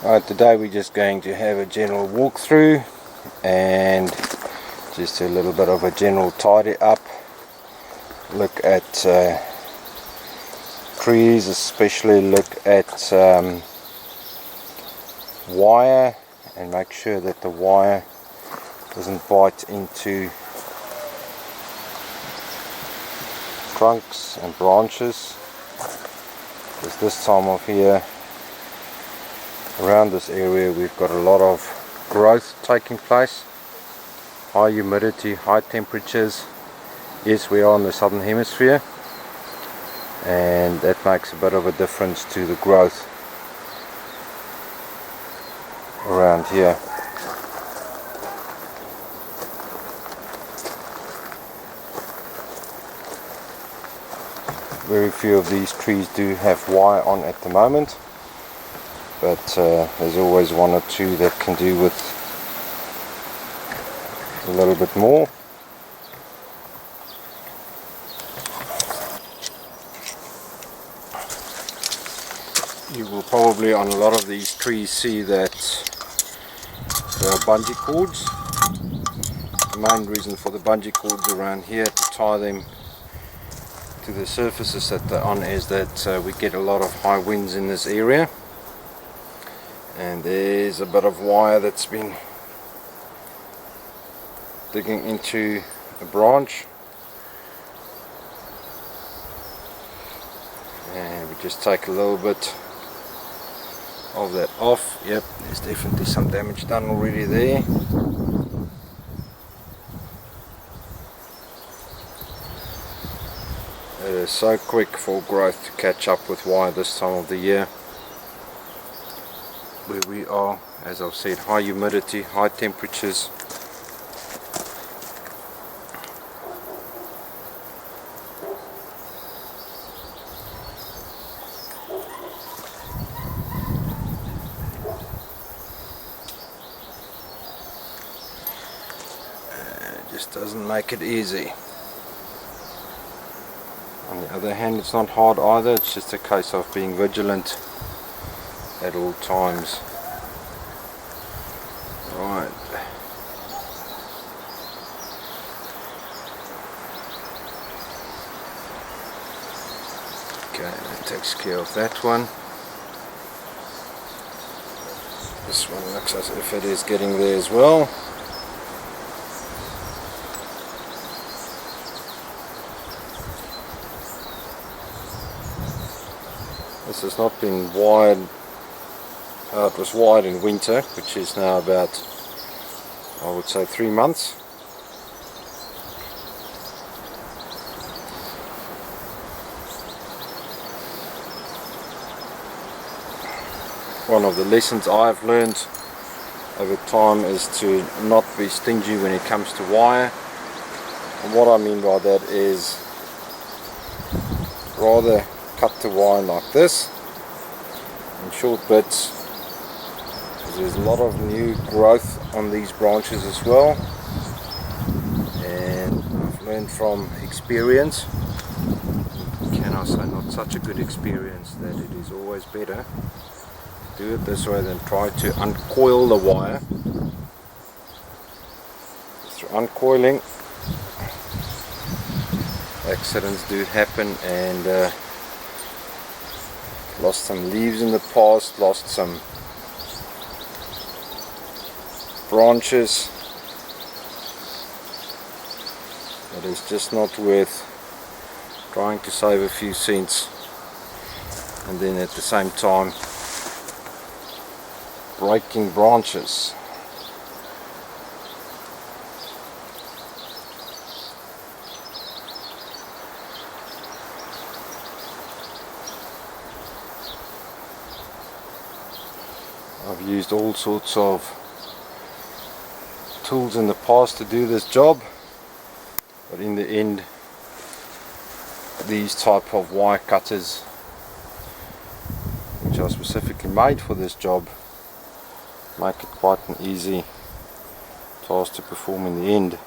Alright, today we're just going to have a general walkthrough and just a little bit of a general tidy up, look at trees, especially look at wire, and make sure that the wire doesn't bite into trunks and branches, because this time of year around this area we've got a lot of growth taking place, high humidity, high temperatures. Yes, we are in the southern hemisphere, and that makes a bit of a difference to the growth around here. Very few of these trees do have wire on at the moment, but there's always one or two that can do with a little bit more. You will probably on a lot of these trees see that there are bungee cords. The main reason for the bungee cords around here to tie them to the surfaces that they're on is that we get a lot of high winds in this area, and there's a bit of wire that's been digging into a branch, and we just take a little bit of that off. Yep, there's definitely some damage done already there. It is so quick for growth to catch up with wire this time of the year, where we are, as I've said, high humidity, high temperatures. It just doesn't make it easy. On the other hand, it's not hard either, it's just a case of being vigilant at all times. Right. Okay, that takes care of that one. This one looks as if it is getting there as well. This has not been wired. It was wired in winter, which is now about, I would say, 3 months. One of the lessons I've learned over time is to not be stingy when it comes to wire. And what I mean by that is rather cut the wire like this in short bits, because there's a lot of new growth on these branches as well, and I've learned from experience, can I say not such a good experience, that it is always better to do it this way than try to uncoil the wire. Through uncoiling, accidents do happen, and lost some leaves in the past, lost some branches. It is just not worth trying to save a few cents and then at the same time breaking branches. I've used all sorts of tools in the past to do this job, but in the end these type of wire cutters, which are specifically made for this job, make it quite an easy task to perform in the end.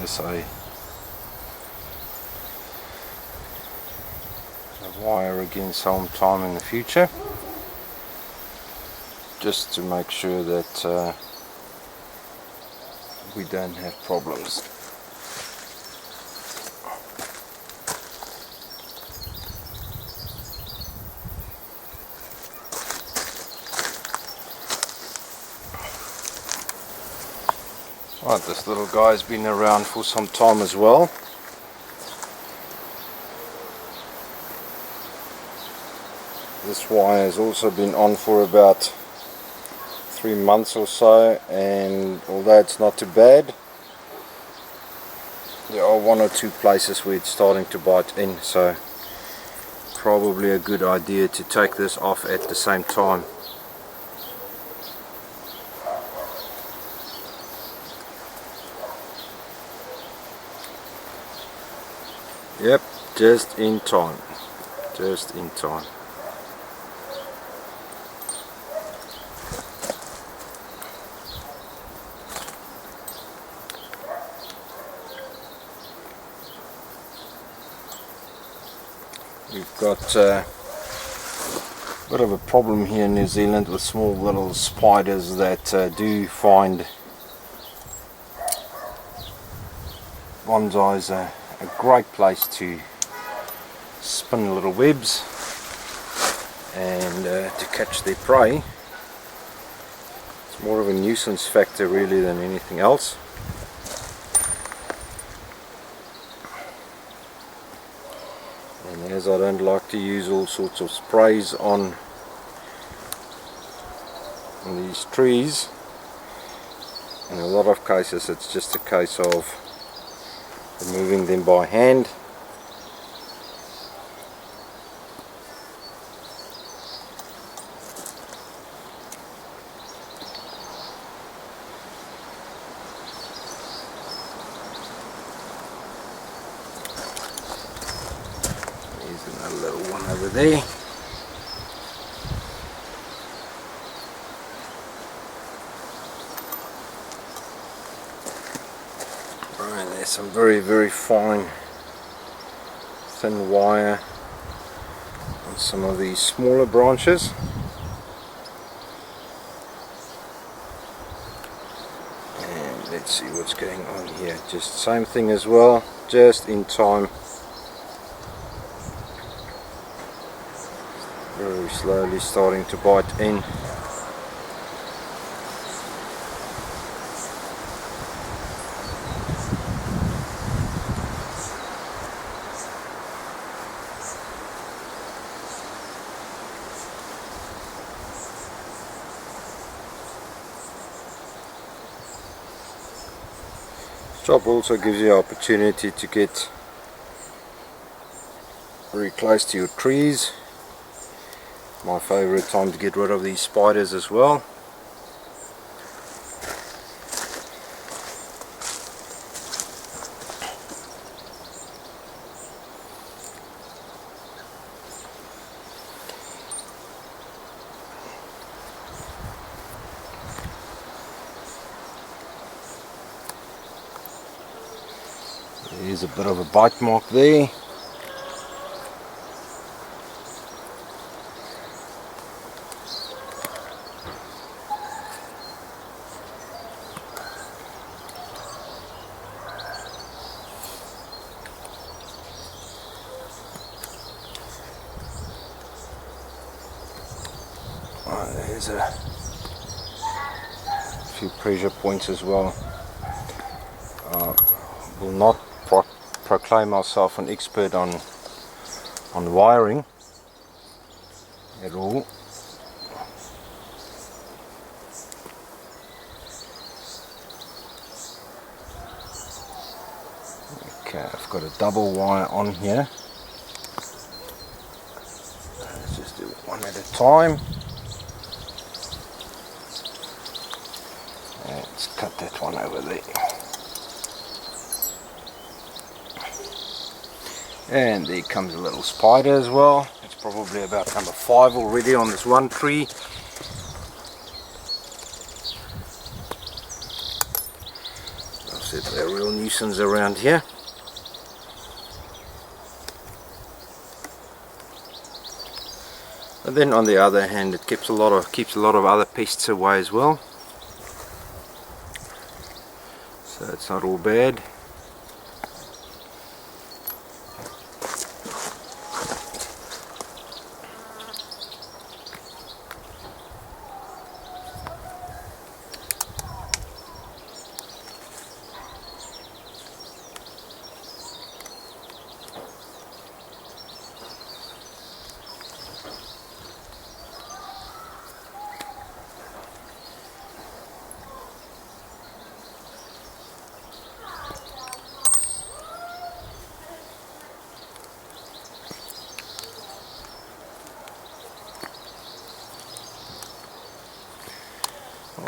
this a wire again sometime in the future, just to make sure that we don't have problems. Right, this little guy's been around for some time as well. This wire has also been on for about 3 months or so, and although it's not too bad, there are 1 or 2 places where it's starting to bite in, so probably a good idea to take this off at the same time. Yep, just in time, just in time. We've got a bit of a problem here in New Zealand with small little spiders that do find bonsais a great place to spin little webs and to catch their prey. It's more of a nuisance factor really than anything else. And as I don't like to use all sorts of sprays on these trees, in a lot of cases it's just a case of removing them by hand. There's another little one over there. Right, there's some very fine thin wire on some of these smaller branches. And let's see what's going on here. Just same thing as well, just in time. Very slowly starting to bite in. This job also gives you the opportunity to get very close to your trees. My favorite time to get rid of these spiders as well. There's a bit of a bite mark there. There's a few pressure points as well. Will not proclaim myself an expert on wiring at all. Okay, I've got a double wire on here. Let's just do it one at a time. Let's cut that one over there. And there comes a little spider as well. It's probably about number 5 already on this one tree. I've said, they're a real nuisance around here. And then on the other hand, it keeps a lot of other pests away as well. So it's not all bad.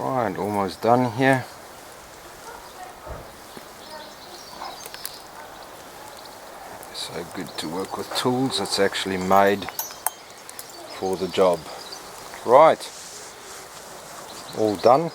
Alright, almost done here. So good to work with tools that's actually made for the job. Right, all done.